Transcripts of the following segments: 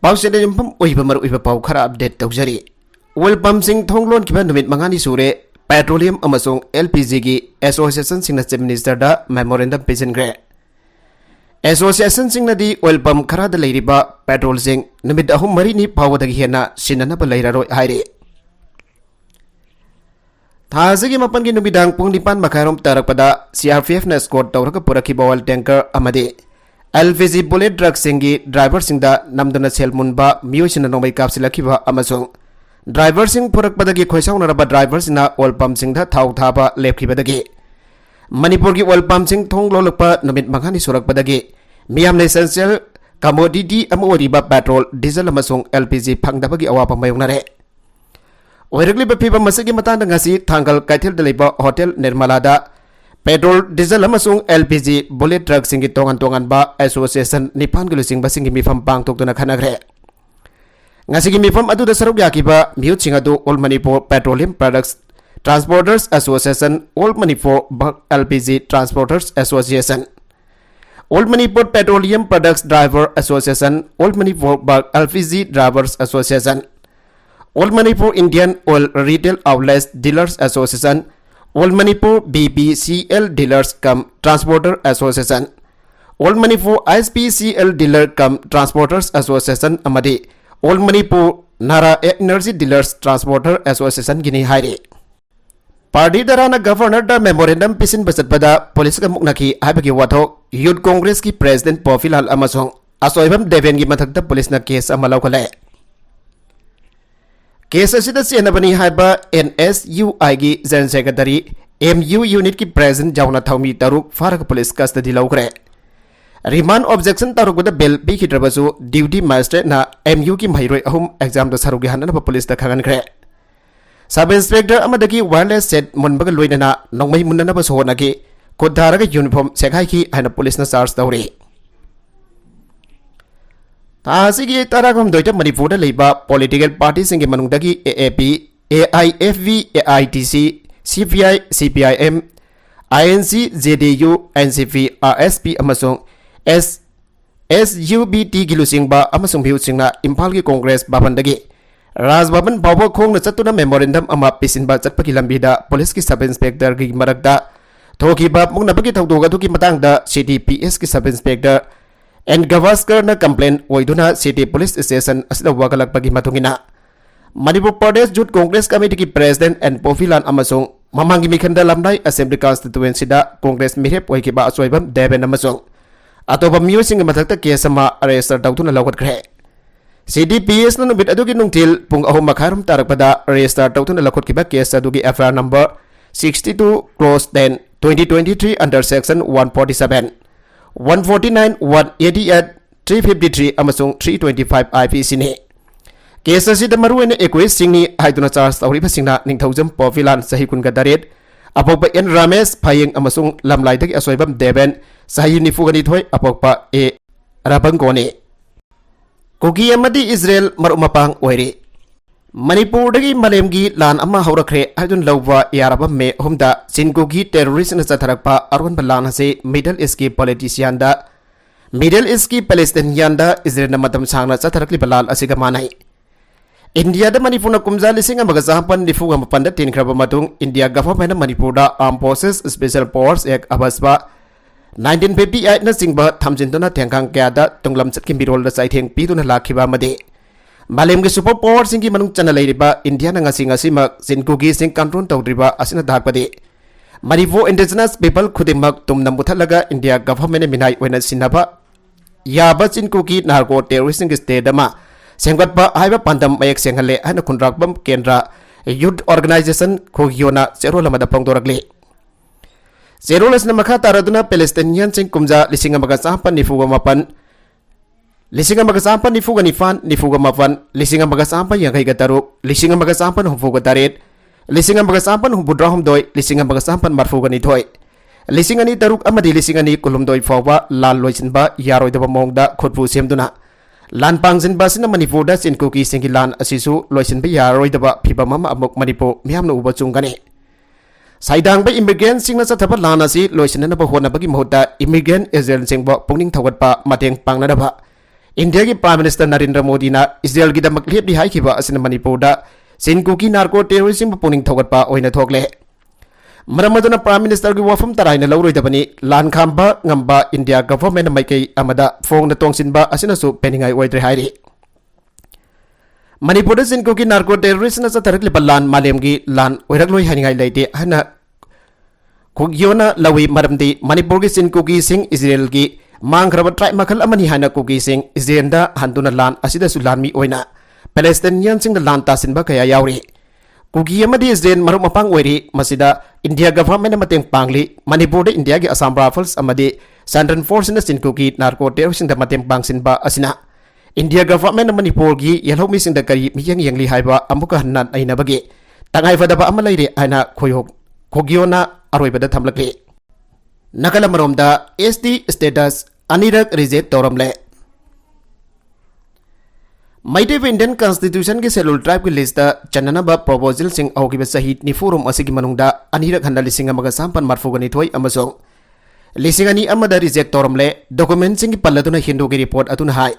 पाउसेन युमफम ओइबमर ओइब पाउ खरा update तौजरी oil pump सिंग थोंगलोन किबा नुमित मंगानी सुरे पेट्रोलियम अमसोंग एलपीजी की एसोसिएशन सिंगना चीफ मिनिस्टर दा मेमोरेंडम पिजनग्रे एसोसिएशन सिंगनादी ओइल पम्प खरा दा लेरिबा पेट्रोल सिंग नुमित अहुम मरी नि पावदगी हेना सिननब लेरारोय हाइरे थाजगी मपन की नुमिदांग पुंग निपान मखारोम तरकपदा सीआरपीएफ ने स्क्वाड तौरक पुरखिबा ऑयल टैंकर अमदे एलपीजी बुलेट ड्रग सिंगी ड्राइवर सिंगदा नमदना सेल मुनबा मियोसिना नोंबै कापसिलखिबा अमसोंग ड्राइवर सिंग पुरकपदगी खोइसाउनरबा ड्राइवर सिंगना ऑयल पंप सिंगदा थाउ थाबा लेपखिबदगी मणिपुर की ऑयल पंप सिंग थोंग लोलकपा नुमित मंगानी सुरकपदगी मियाम एसेंशियल कमोडिटी अमोरिबा पेट्रोल डीजल अमसोंग एलपीजी फंगदबगी अवापा मायोंगनरे ओइरगलिबा फिबा मसगी मतांदा ngasi थांगल काइथेल दलेबा होटल निर्मलादा पेट्रोल डीजल अमसोंग एलपीजी बुलेट ट्रक सिंगी तोंगन तोंगन बा एसोसिएशन निपान गलुसिंग बसिंगी मिफम पांगतोक्तुना खनाग्रे ngasi मिफम अदुदा सरुक याकिबा म्यूट सिंग अदु all Manipur petroleum products transporters association all Manipur LPG transporters association all Manipur petroleum products driver association all Manipur LPG drivers association all Manipur Indian oil retail outlets dealers association all Manipur BPCL dealers cum transporter association all Manipur SPCL dealer cum transporters association अमदी all Manipur Nara energy dealers transporter association गिनी हाइरे party दराना governor दा memorandum पिसिन बचतपदा police का मुक्नकी हाइबगी वाथोक youth Congress की प्रेसिडेंट पोफिलाल अमसोंग असोइबम देवेन की मथकता पुलिस ना केस अमा लौखले केस असिदा सेनबनी हाइबा एनएसयूआई की जनरल सेक्रेटरी एमयू यूनिट की प्रेसिडेंट जाउना थौमी तरुक फारक पुलिस कस्टडी लौखरे रिमांड ऑब्जेक्शन तरुकदा बेल पिखिद्रबसु ड्यूटी मजिस्ट्रेट ना एमयू की महिरोय अहुम एग्जाम द सरुगी हननब पुलिस दा खंगनख्रे सब इंस्पेक्टर अमदगी वायरलेस सेट मुनबग लोइनना नोंमै मुन्ननब सोहनगी खुदारग यूनिफॉर्म सेखाइखि हन पुलिस ना चार्ज तौरी तासिगी तरागम दोइटा मणिपुर लेबा पॉलिटिकल पार्टी सिंगी मनुंगदगी AAP AIFV AITC CPI CPIM INC JDU NCP RSP अमसोंग एसयूबीटी गिलुसिंगबा अमसोंग भ्यूसिंगना इम्फाल की कांग्रेस भवनदगी राजभवन बाबो खोंगना चतुना मेमोरेंडम अमा पिसिनबा चटपकी लंबीदा पुलिस की सब इंस्पेक्टर की मरकदा थोकीबा मुंगनबगी थौदोगदुकी मतांगदा सीडीपीएस की सब इंस्पेक्टर एंड गवास्कर न कंप्लेन ओइदुना सिटी पुलिस स्टेशन असला वगलकपगी मतुंगिना Manipur Pradesh youth Congress committee की प्रेसिडेंट एंड पोफिलान अमसोंग ममांगी मिखंदा लमनाई असेंबली कॉन्स्टिट्यूएंसी दा कांग्रेस मिरेप ओइकिबा असोइबम देवेन अमसोंग अतोबा मियोसिंग मथकता केस अमा अरेस्ट तौदुना लौगतख्रे सीडीपीएस न नुबित अदुगी नुंथिल पुंग अहुम मखारुम तारकपदा अरेस्ट तौदुना लखोटकिबा केस अदुगी एफआईआर नंबर 62/10/2023 अंडर सेक्शन 147 149 188 353 अमसुंग 325 आईपीसी ने केस असिदा मरुएने एक्वेस सिंगनी हाइदुना चार्ज तौरिबा सिंगना निंगथौजम पोफिलान सही कुनगा दरेट अपोकपा एन रमेश फायेंग अमसुंग लमलाइदगी असोइबम देवेन सही निफुगनी थोय अपोकपा ए रबंगोने कुकी अमदी इजराइल मरुमपांग ओइरे मणिपुरदगी मलेमगी लान अमा हौरख्रे हाइदुन लौबा यारबा मे हुमदा चिनकुगी टेररिस्ट न चथरकपा अरुण बलान हसे मिडल ईस्ट की पॉलिटिशियन दा मिडल ईस्ट की पैलेस्टाइनियन दा इजराइल न मतम सांगना चथरकली बलाल असिगा मानाई इंडिया दा मणिपुर न कुमजा लिसिंग अमगा जाहपन निफुगा मपन दा तिनख्रबा मतुंग इंडिया गवर्नमेंट न मणिपुर दा arm forces special force act अबसबा 1958 न सिंगबा थमजिनदुना थेंखांग क्यादा तुंगलम चटकी मिरोल दा चाइथेंग पीदुना लाखिबा मदे मालेम के सुपर पावर सिंह की मनुंग चना लेरिबा इंडिया न ngasi ngasi mak सिनकुगी सिंह कंट्रोल तौद्रिबा असिना दाकपदे मणिपुर इंडिजिनस पीपल खुदिमक तुमना मुथलगा इंडिया गवर्नमेंट मिनाई ओइना सिनबा याबा सिनकुगी नार्को टेररिस्ट की स्टेट अमा सेंगतबा हाइबा पंदम मयक सेंगले हन खुनराकबम केंद्र यूथ ऑर्गेनाइजेशन खोगियोना चेरोलमदा पंगदोरगले चेरोलसना मखा तारदुना पैलेस्टाइनियन सिंह कुमजा लिसिंग अमगा चाहपन निफुगा मपन लिसिंग अमगा चाहपन निफुगा निफान निफुगा मपन लिसिंग अमगा चाहपन यांगैगा तरुक लिसिंग अमगा चाहपन हुफुगा तरेट लिसिंग अमगा चाहपन हुबुद्रा हुमदोय लिसिंग अमगा चाहपन मरफुगा निथोय लिसिंग अनि तरुक अमदि लिसिंग अनि कुलुमदोय फावबा लाल लोइसिनबा यारोइदबा मोंगदा खुदफु सेमदुना लान पांगजिनबा सिना मणिपुरदा चिनकुकी सिंगी लान असिसु लोइसिनबा यारोइदबा फिबम अमा अमुक मणिपुर मियामना उबा चुंगने साइदांग इमिग्रेंट सिंह चथब लान लोइसिनब होनबगी महुत्ता इमिग्रेंट एजेंट सिंह पुनिंग थौगटपा मतेंग पांगनब इंडिया की प्राइम मिनिस्टर नरेंद्र मोदी ना इजराइल की दमक लेपदी हाइखिबा असिन मणिपुर दा सिन कुकी नार्को टेररिज्म पुनिंग थोगटपा ओइना थोकले मरम अदुना प्राइम मिनिस्टर की वफम तराइना लौरोइदबनी लान खांबा ngamba इंडिया गवर्नमेंट माइकई अमदा फोंगना तोंगसिनबा असिनसु पेनिंगाई ओइद्रे हाइरि मणिपुर सिन कुकी नार्को टेररिज्म चथरकलिबा लान मालेमगी लान ओइरकलोइ हानिगाई लेते हना खुगियोना लवी मरमदी मणिपुर की सिन कुकी सिंह इजराइल की मांगख्रब ट्राइब मखल अमनी हाना कुकी सिंह इजराइल हंदुना लान असिदसु लानमी ओइना पैलेस्टाइनियन सिंह लान तासिनबा कया यावरी कुकी अमदी इजराइल मरुप मपांग ओइरी मसिदा इंडिया गवर्नमेंट मतेंग पांगली मणिपुर इंडिया की असम राइफल्स अमदी सेंट्रल फोर्स इन सिन कुकी नार्को टेररिस्ट मतेंग पांगसिनबा असिना इंडिया गवर्नमेंट मणिपुर की यलौमी सिंह करी मियंग यंगली हाइबा अमुका हन्ना अइनबगे तंगाई फदबा अमा लैरे हाइना खोयोग खोगियोना अरोइबदा थमलकले नकलमरोमदा एसटी स्टेटस अनिरक रिजेक्ट तौरमले मैटे इंडियन कॉन्स्टिट्यूशन की शेड्यूल ट्राइब की लिस्ट चन्ननब प्रपोजल सिंह औगिबा सही निफुरुम असिगी मनुंगदा अनिरक हन्ना लिसिंग अमगा सामपन मरफुगनिथोय अमसों लिसिंग अनि अमदा रिजेक्ट तौरमले डॉक्यूमेंट सिंह पल्लदुना हिंदू की रिपोर्ट अतुना हाय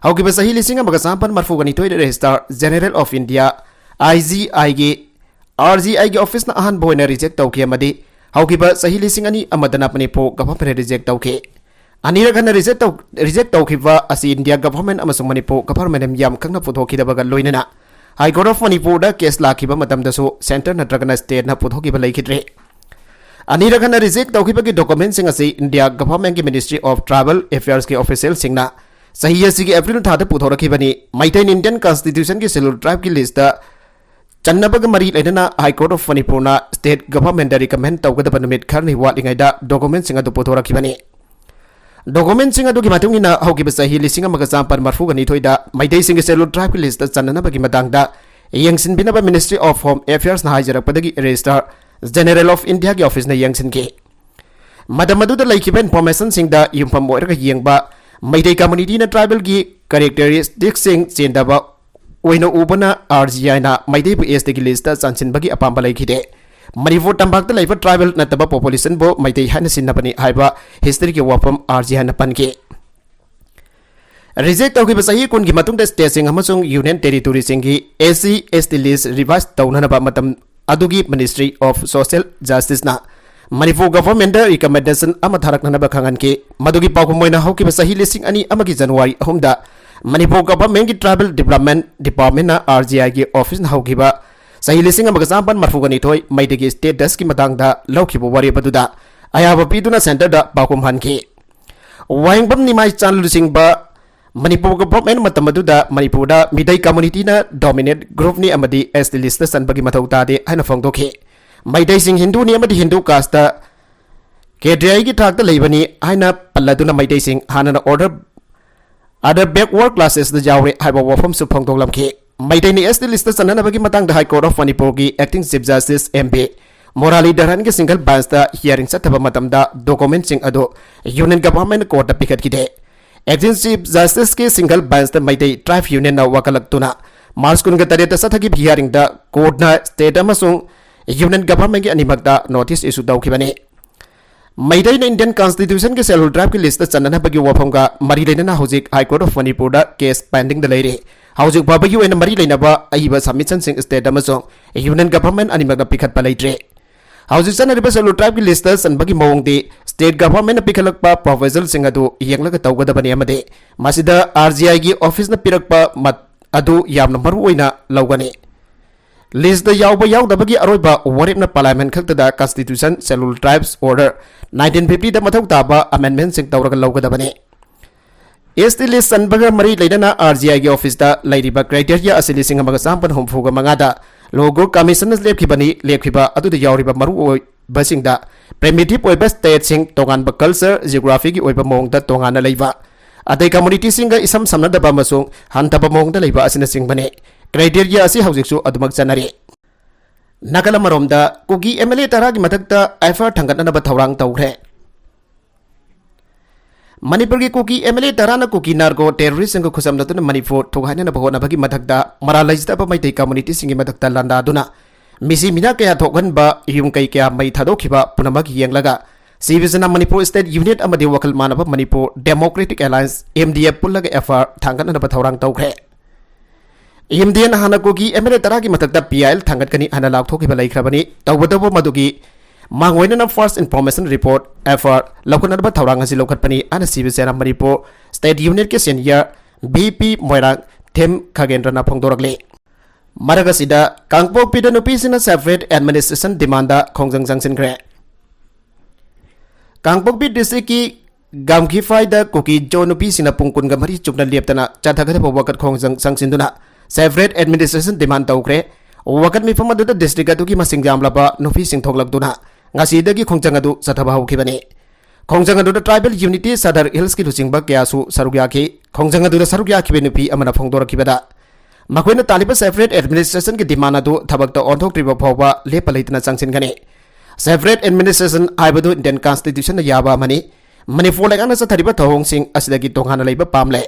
औगिबा सही लिसिंग अमगा सामपन मरफुगनिथोय registrar general of India IGI की आरजीआई की ऑफिस ना अहन बोइना रिजेक्ट तौके अमदी हौकिबा सही लिसिंग अनि अमदना मणिपुर गवर्नमेंट रिजेक्ट तौके अनिरक हन्ना रिजेक्ट तौखिबा असि इंडिया गवर्नमेंट अमसुंग मणिपुर गवर्नमेंट याम खंगना पुथोखिदबगा लोइनना हाई कोर्ट ऑफ मणिपुर दा केस लाखिबा मतमदसु सेंटर नत्रगना स्टेट ना पुथोखिबा लैखिद्रे अनिरक हन्ना रिजेक्ट तौखिबगी डॉक्यूमेंट सिंग असि इंडिया गवर्नमेंट की मिनिस्ट्री ऑफ ट्राइबल अफेयर्स के ऑफिशियल सिंगना सही असि अप्रैल थादा पुथोरखिबनी मैथन इंडियन कॉन्स्टिट्यूशन की शेड्यूल ट्राइब की लिस्ट चन्नबग मरी लेना high court of Manipur state government recommend तौगदब नुमित खरनी वाटलिंगैदा डॉक्यूमेंट सिंग अदु पुथोरखिबनी डॉक्यूमेंट सिंग अदुगी मतुंगिना हौगिबा सही लिसिंग अमगा चांपन मरफुगनिथोयदा मैदै सिंग शेड्यूल ट्राइब की लिस्ट चन्ननबगी मतंगदा यंगसिनबिनबा मिनिस्ट्री ऑफ होम अफेयर्स ना हाइजरपदगी रजिस्ट्रार जनरल ऑफ इंडिया की ऑफिस ना यंगसिनके मदमदुदा लैखिबा इन्फॉर्मेशन सिंगदा युमफम ओइरगा यंगबा मैदै कम्युनिटी ना ट्राइबल की कैरेक्टरिस्टिक्स सिंग चेंदबा ओइना उबना आरजीआई ना मैदैबु एसटी की लिस्ट चांसिनबगी अपांबा लैखिदे मणिपुर तंबाकता लैबा ट्राइबल नतबा पॉपुलेशन बो मैदै हाना सिन्नबनी हाइबा हिस्ट्री के वाफम आरजीआई ना पनके रिजेक्ट तौगिबा सही कुन की मतुंग स्टेट सिंग अमसुंग यूनियन टेरिटोरी सिंग की एससी एसटी लिस्ट रिवाइज तौननबा मतम अदुगी मिनिस्ट्री ऑफ सोशल जस्टिस ना मणिपुर गवर्नमेंट रिकमेंडेशन अमा थारकनबा खंगनके मदुगी पाउखुमोइना हौकिबा सही लिसिंग अनि अमगी जनवरी अहुमदा मणिपुर गवर्नमेंट की ट्राइबल डेवलपमेंट डिपार्टमेंट ना आरजीआई की ऑफिस ना हौकिबा सही लिसिंग अमगा चांपन मरफुगनिथोय मैदेगी स्टेटस की मतंगदा लौखिबो वरेबदुदा अयाबा पीदुना सेंटर दा पाउखुम हनके वाइंगबम निमाई चालुसिंगबा मणिपुर गवर्नमेंट मतमदुदा मणिपुर दा मिदै कम्युनिटी ना डोमिनेट ग्रुप नि अमदी एसटी लिस्ट सनबगी मथौ तादे हाना फोंदोखे मैदै सिंग हिंदू नि अमदी हिंदू कास्ट केड्रियाई की थाकता लेबनी हाना पल्लदुना मैदै सिंग हाना ऑर्डर अदर बैकवर्ड क्लासेस द जावरे हाइबा वफम सु फोंदोलमखे मैदै नि एसटी लिस्ट सननबगी मतंग हाई कोर्ट ऑफ मणिपुर की एक्टिंग चीफ जस्टिस एमपी मोराली दरहन के सिंगल बेंच दा हियरिंग चथबा मतमदा डॉक्यूमेंट सिंग अदो यूनियन गवर्नमेंट कोर्ट पिखतखिदे एक्टिंग चीफ जस्टिस के सिंगल बेंच दा मैदै ट्राइब यूनियन ना वकलक्तुना मार्च कुन तरेत सथगी हियरिंग दा कोर्ट ना स्टेट अमसुंग यूनियन गवर्नमेंट की अनिमकदा नोटिस इशू तौखिबने मैदै ना इंडियन कॉन्स्टिट्यूशन के शेड्यूल ट्राइब की लिस्ट चन्ननबगी वफमगा मरी लेना हौजिक हाई कोर्ट ऑफ मणिपुर दा केस पेंडिंग दा लेरे हौजिक बाबगी ओइना मरी लेनबा अहिबा सबमिशन सिंग स्टेट अमसुंग यूनियन गवर्नमेंट अनिमकदा पिखतपा लेत्रे हौजिक चन्नरिबा शेड्यूल ट्राइब की लिस्ट सनबगी मौंगदी स्टेट गवर्नमेंट पिखलकपा प्रोपोजल सिंग अदु यंगलगा तौगदबनी अमदे मसिदा आरजीआई की ऑफिस ना पिरकपा मत अदु यामना मरु ओइना लौगनी लिस्ट यावबा यावदबगी अरोइबा वरेपना पार्लियामेंट खक्तदा कॉन्स्टिट्यूशन शेड्यूल ट्राइब्स ऑर्डर 1950 दा मथौ ताबा अमेंडमेंट सिंग तौरगा लौगदबने एसटी लिस्ट सनबगा मरी लेना आरजीआई की ऑफिस दा लैरिबा क्राइटेरिया असि लिसिंग अमगा चांपन हुमफुगा मंगादा लोगो कमीशन लेखिबा अदुदा यावरिबा मरु बसिंगदा प्रिमिटिव ओइबा स्टेट सिंग तोगानबा कल्चर जियोग्राफी की ओइबा मोंगदा तोगाना लैबा अदै कम्युनिटी सिंग इसम समनदबा मसुंग हंतबा मोंगदा लैबा असिना सिंगबने क्राइटेरिया असि हौजिकसु अदुमक चनरे नकलमरोमदा कुकी एमएलए तरा की मथक्ता एफआर थंगतनबा थौरांग तौखरे मणिपुर की कुकी एमएलए तराना कुकी नार्को टेररिस्ट सिंग खुसमदतुना मणिपुर थोगाइना बहोनबगी मथक्ता मरालैजतबा मैतै कम्युनिटी सिंग मथक्ता लांदादुना मिसी मिना कया थोगनबा युम कै कया मै थादोखिबा पुनमक यंगलगा CBSना मणिपुर स्टेट यूनिट अमदी वकल मानब मणिपुर डेमोक्रेटिक अलायंस MDF पुलग एफआर थांगन थौरांग तौख्रे MDN हाना कुकी MLA तरा की मतक PIL थांगनी हाना लाथोखिब लेख्रबनी तौबदब मदुगी मांगोइना फर्स्ट इन्फॉर्मेशन रिपोर्ट एफआर लौखनब थौरांग असी लौखटपनी आना CBSना मणिपुर स्टेट यूनिट के सीनियर BP मोइरांग थेम खगेंद्रना फोंदोरकले मरगसिदा कांगपोकपीद नुपीसिना सेपरेट एडमिनिस्ट्रेशन डिमांड खोंजंग जंगसिनग्रे कांगपोकपी डिस्ट्रिक्ट की गामखीफाइद कुकी जो नुपीसिना पुंकुनगा मरी चुकना लेपतना चाथागदब वकत खोंजंग जंगसिनदुना सेपरेट एडमिनिस्ट्रेशन डिमांड तौख्रे वकत मिफम अदुदा डिस्ट्रिक्ट अदुगी मसिंग यामलाबा नुपीसिंग थोगलकदुना ngasiदगी खोंजंग अदु चथाबा हौखिबने खोंजंग अदुदा ट्राइबल यूनिटी सदर हिल्स की लुचिंगबा क्यासु सरुग्याखि खोंजंग अदुदा सरुग्याखिबे नुपी अमना फोंदोरखिबदा मखोइना तालिबा सेपरेट एडमिनिस्ट्रेशन की डिमांड अदु थबकता ओंथोक्त्रिबा फावबा लेपा लेतना चंगसिनगने सेपरेट एडमिनिस्ट्रेशन आइबदु इंडियन कॉन्स्टिट्यूशन याबा मनी मणिपुर लेगाना चथरिबा थोंगसिंग असिदगी तोंगाना लेबा पामले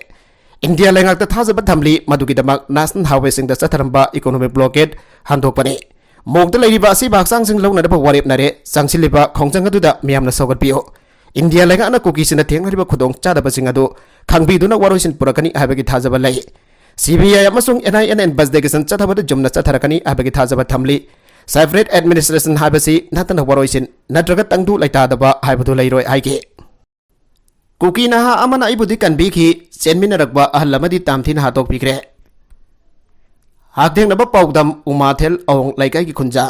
इंडिया लेगाक्ता थाजबा थमली मदुगिदमक नेशनल हाईवे सिंग द चथरंबा इकोनॉमिक ब्लॉकेड हंदोकपने मोगद लेरिबा असि बाक्सांगसिंग लौनदबा वारेपनारे चंगसिलिबा खोंजंग अदुदा मियामना सौगतपियो इंडिया लेगाना कुकीसिना थेंगरिबा खुदोंग चादबसिंग अदु खंगबिदुना वारोइसिन पुरकनी हाबगी थाजबा लई CBI अमसुंग NIN इन्वेस्टिगेशन चथबद जुमना चथरकनी हाबगी थाजबा थमली सेपरेट एडमिनिस्ट्रेशन हाबसी नतन वारोइसिन नत्रग तंगदु लैतादबा हाबदु लैरोय हाइके कुकी नहा अमन आइबुदि कनबिखि चेनमिनरकबा अहलमदि तामथिन हातोकपिख्रे हाकथेंगनबा पाउदम उमाथेल औंग लैकाइकी खुंजा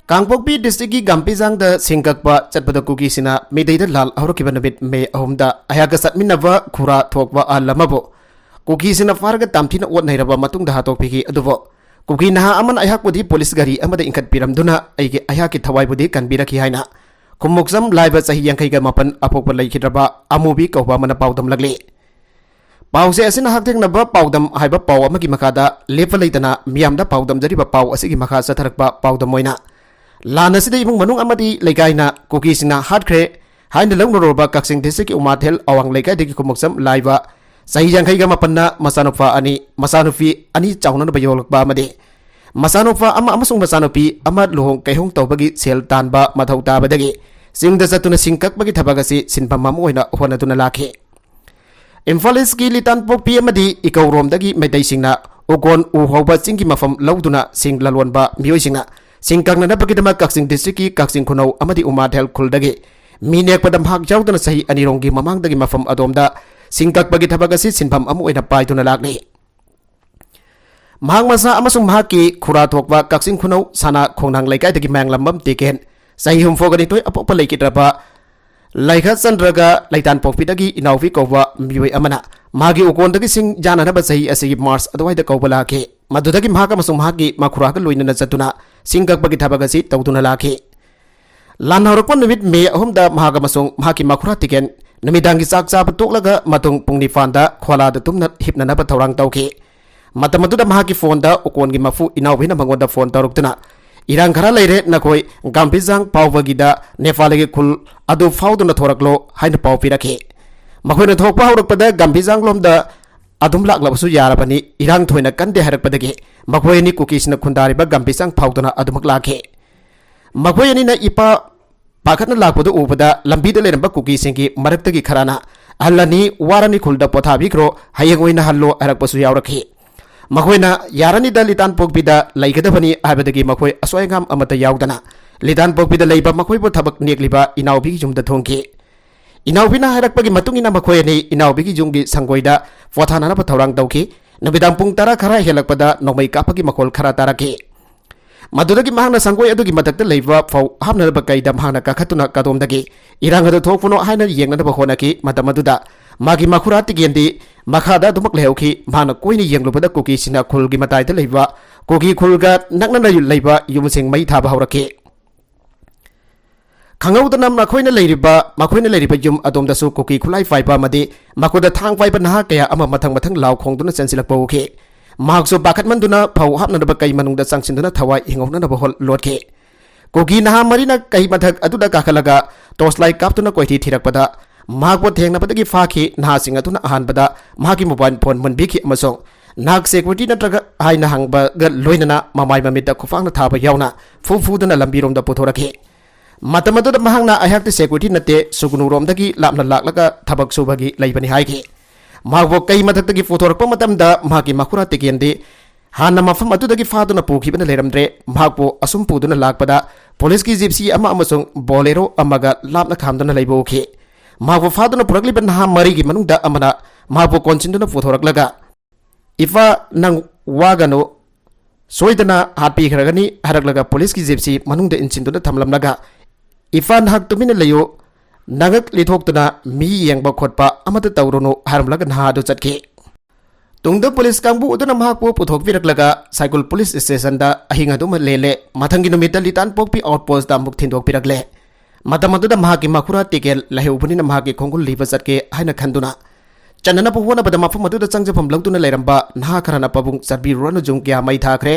कांगपोकपी डिस्ट्रिक्ट की गांपीजांग द सिंगकबा चटपद कुकी सिना मेदैद लाल हौरकिबा नुमित मे अहुमदा अयाग सतमिनबा खुरा थोकबा अहलमबो कुकी सिना फारग तामथिन ओत नैरबा मतुंग द हातोकपिखि अदुबो कुकी नहा अमन अयाकपुदी पुलिस गाड़ी अमद इंखत पिरमदुना अइगे अयाकी थवाइबुदी कनबिरखि हाइना खुमुक्सम लाइब चाही 59 अपोकबा लैखिद्रबा अमुबी कौबा मन पाउदम लगले पाउसे असिना हाकथेंगनबा पाउदम हाइबा पाउ अमगी मखादा लेप लैतना मियामदा पाउदम जरिबा पाउ असिगी मखा चथरकबा पाउदम मोइना लान असिदा इमुंग मनुंग अमदी लैकाइना कुकीसिना हाटख्रे हाइन लौनरोबा कक्सिंग डिस्ट्रिक्ट की उमाथेल अवांग लैकाइदगी खुमुक्सम लाइबा चाही 59 मसानुफा अनि मसानुफी अनि चाउननबा योलकबा अमदे मसानुफा अमसुंग मसानुफी अम लुहोंग कैहोंग तौबगी सेल तानबा मथौ ताबदगी सिंगद चतुना सिंककबगी थबगसी सिनफम अम ओइना होनदुना लाखे इम्फाल ईस्ट की लितानपोकपी अमदी इकौरोमदगी मैतैसिंगना उगोन उहौबा चिंगी मफम लौदुना सिंग ललोनबा मियोइसिंगना सिंगकंगनबगीदमक कक्सिंग डिस्ट्रिक्ट की कक्सिंग खुनौ अमदी उमाथेल खुलदगी मीनेकपदम हाक जाउदना सही अनिरोंगी ममांगदगी मफम अदोमदा सिंगकपगी थबगसी सिनफम अम ओइना पाइदुना लाखले महांग मसा अमसुंग महाकी खुरा थोकबा कक्सिंग खुनौ साना खोंनांग लैकाइदगी मैंगलम्बम टिकेन सही हुमफोगनी तोय अपोप लैकिद्रबा लाइखा चंद्रगा लैतान पोकपीदगी इनाउफी कौबा मियोय अमना मागी उकोंदगी सिंग जाननबा सही असिगी मार्च अदवाइद कौबा लाखे मदुदगी महाक अमसुंग महाकी मखुराग लोइनना चतुना सिंगकपगी थबगसी तौदुना लाखे लान हौरकपा नुमित मे अहुमदा महाग अमसुंग महाकी मखुरा टिकेन नुमिदांगी चाक चाब तोकलगा मतुंग पुंगनिफानदा खोलाद तुमना हिपननबा थौरांग तौखे मतमदुदा महाकी फोनदा उकोनगी मफु इनाउभिना मंगोंदा फोन तौरक्तुना इरांग खरा लेरे नखोय गांपीजांग पावबगीदा नेपालगी खुल अदु फाउदुना थोरकलो हाइन पाव पिरखे मखोयना थोकपा हौरकपदा गांपीजांग लोमदा अदुम लाक्लबसु यारबनी इरांग थोयना कंदे हरकपदगी मखोयनी कुकीसना खुंदारिबा गांपीजांग फाउदुना अदुमक लाखे मखोयनीना इपा पाखतना लाकपदु उबदा लंबीदा लेरंबा कुकीसिंगी मरक्तगी खराना अहलनी वारनी खुलदा पोथाबिख्रो हयेंग ओइना हल्लो अरकपसु यावरखे मखोयना यारनीदा लितान पोकपीदा लैगदबनी हाबदगी मखोय असोयगाम अमता यावदना लितान पोकपीदा लैबा मखोयबो थबक नेक्लिबा इनाउबिगी जुमदा थोंखे इनाउबिना हारकपगी मतुंगिना मखोयनी इनाउबिगी जुमगी संगोयदा फोथानानबा थौरांग तौखि नुबिदांग पुंग 10 खरा हेलकपदा नोमै कापगी मखोल खरा तारखे मदुदगी महांगना संगोय अदुगी मदक्ता लैबा फौ हाबनरबा कैदा महांगना काखतुना कादोमदगी इरांग अदु थोकफुनो हाइना येंगनबा होनकी मतमदुदा मागी मखुरा तिगेंदी मखादा दुमक लेहौखि माना कोइनी येंगलुबदा कुकीसिना खुलगी मताइदा लैबा कुकी खुलगा नकनना लैबा युमसिंग मै थाबा हौरखे खंगौदना मखोइना लैरिबा युम अदोमदसु कुकी खुलाई फाइबा मदे मखोदा थांग फाइबा नहा कया अमा मथंग मथंग लाव खोंगदुना चंसिलकपा उखे महाक्सु बाखतमंदुना फौ हाबनदबा कै मनुंगदा चंसिंदुना थवाई हिंगौननबा होल लोटखे कुकी नहा मरिना कै मथक अदुदा काखलगा टॉर्चलाइ कापतुना कोइथि थिरकपदा महाकपो थेंगनबदगी फाखि नहासिंग अदुना अहानबदा महाकी मोबाइल फोन मनबिखि अमसों नाग सेक्युरिटी नत्रगा हाइना हंगबा लोइनना ममाइ ममिदा खुफांगना थाबा यावना फुफुदना लंबिरोमदा पुथोरखे ꯃꯇꯝ ꯑꯗꯨꯗ ꯃꯍꯥꯛꯅ ꯑꯩꯍꯥꯛꯇꯤ ꯁꯦꯀ꯭ꯌꯨꯔꯤꯇꯤ ꯅꯠꯇꯦ ꯁꯨꯒꯨꯅꯨꯔꯣꯝꯗꯒꯤ ꯂꯥꯞꯅ ꯂꯥꯛꯂꯒ ꯊꯕꯛ ꯁꯨꯕꯒꯤ ꯂꯩꯕꯅꯤ ꯍꯥꯏꯈꯤ ꯃꯍꯥꯛꯄꯨ ꯀꯩ ꯃꯊꯛꯇꯒꯤ ꯄꯨꯊꯣꯔꯛꯄ ꯃꯇꯝꯗ ꯃꯍꯥꯛꯀꯤ ꯃꯈꯨꯔꯥ ꯇꯤꯀꯦꯟꯗꯤ ꯍꯥꯟꯅ ꯃꯐꯝ ꯑꯗꯨꯗꯒꯤ ꯐꯥꯗꯨꯅ ꯄꯨꯈꯤꯕꯅ ꯂꯩꯔꯝꯗ꯭ꯔꯦ ꯃꯍꯥꯛꯄꯨ ꯑꯁꯨꯝ ꯄꯨꯗꯨꯅ ꯂꯥꯛꯄꯗ ꯄꯨꯂꯤꯁꯀꯤ ꯖꯤꯞꯁꯤ ꯑꯃ ꯑꯃꯁꯨꯡ ꯕꯣꯂꯦꯔꯣ ꯑꯃꯒ ꯂꯥꯞꯅ ꯈꯥꯝꯗꯨꯅ ꯂꯩꯕ ꯎꯈꯤ ꯃꯍꯥꯛꯄꯨ ꯐꯥꯗꯨꯅ ꯄꯨꯔꯛꯂꯤꯕ ꯅꯍꯥ ꯃꯔꯤꯒꯤ ꯃꯅꯨꯡꯗ ꯑꯃꯅ ꯃꯍꯥꯛꯄꯨ ꯀꯣꯟꯁꯤꯟꯗꯨꯅ ꯄꯨꯊꯣꯔꯛꯂꯒ ꯏꯐꯥ ꯅꯪ ꯋꯥꯒꯅꯨ ꯁꯣꯏꯗꯅ ꯍꯥꯠꯄꯤꯈ꯭ꯔꯒꯅꯤ ꯍꯥꯏꯔꯛꯂꯒ ꯄꯨꯂꯤꯁꯀꯤ ꯖꯤꯞꯁꯤ ꯃꯅꯨꯡꯗ ꯏꯟꯁꯤꯟꯗꯨꯅ ꯊꯝꯂꯝꯂꯒ ꯏꯐꯥ ꯅꯍꯥꯛ ꯇꯨꯃꯤꯟꯅ ꯂꯩꯌꯨ ꯅꯉꯛ ꯂꯤꯊꯣꯛꯇꯨꯅ ꯃꯤ ꯌꯦꯡꯕ ꯈꯣꯠꯄ ꯑꯃꯠꯇ ꯇꯧꯔꯨꯅꯨ ꯍꯥꯏꯔꯝꯂꯒ ꯅꯍꯥ ꯑꯗꯨ ꯆꯠꯈꯤ ꯇꯨꯡꯗ ꯄꯨꯂꯤꯁ ꯀꯥꯡꯕꯨ ꯑꯗꯨꯅ ꯃꯍꯥꯛꯄꯨ ꯄꯨꯊꯣꯛꯄꯤꯔꯛꯂꯒ ꯁꯥꯏꯀꯨꯜ ꯄꯨꯂꯤꯁ ꯁ꯭ꯇꯦꯁꯟꯗ ꯑꯍꯤꯡ ꯑꯗꯨꯃ ꯂꯦꯜꯂꯦ ꯃꯊꯪꯒꯤ ꯅꯨꯃꯤꯠꯇ ꯂꯤꯇꯥꯟ ꯄꯣꯛꯄꯤ ꯑꯥꯎꯠꯄꯣꯁꯇ ꯑꯃꯨꯛ ꯊꯤꯟꯗꯣꯛꯄꯤꯔꯛꯂꯦ ꯃꯇꯝ ꯑꯗꯨꯗ ꯃꯍꯥꯛꯀꯤ ꯃꯈꯨꯔꯥ ꯇꯤꯀꯦꯜ ꯂꯩꯍꯧꯕꯅꯤꯅ ꯃꯍꯥꯛꯀꯤ ꯈꯣꯡꯒꯨꯜ ꯂꯤꯕ ꯆꯠꯀꯦ ꯍꯥꯏꯅ ꯈꯟꯗꯨꯅ ꯆꯟꯅꯅꯕ ꯍꯣꯠꯅꯕꯗ ꯃꯐꯝ ꯑꯗꯨꯗ ꯆꯪꯖꯐꯝ ꯂꯧꯗꯨꯅ ꯂꯩꯔꯝꯕ ꯅꯍꯥ ꯈꯔꯅ ꯄꯥꯕꯨꯡ ꯆꯠꯕꯤꯔꯨꯔꯅꯨ ꯖꯨꯝ ꯀꯌꯥ ꯃꯩ ꯊꯥꯈ꯭ꯔꯦ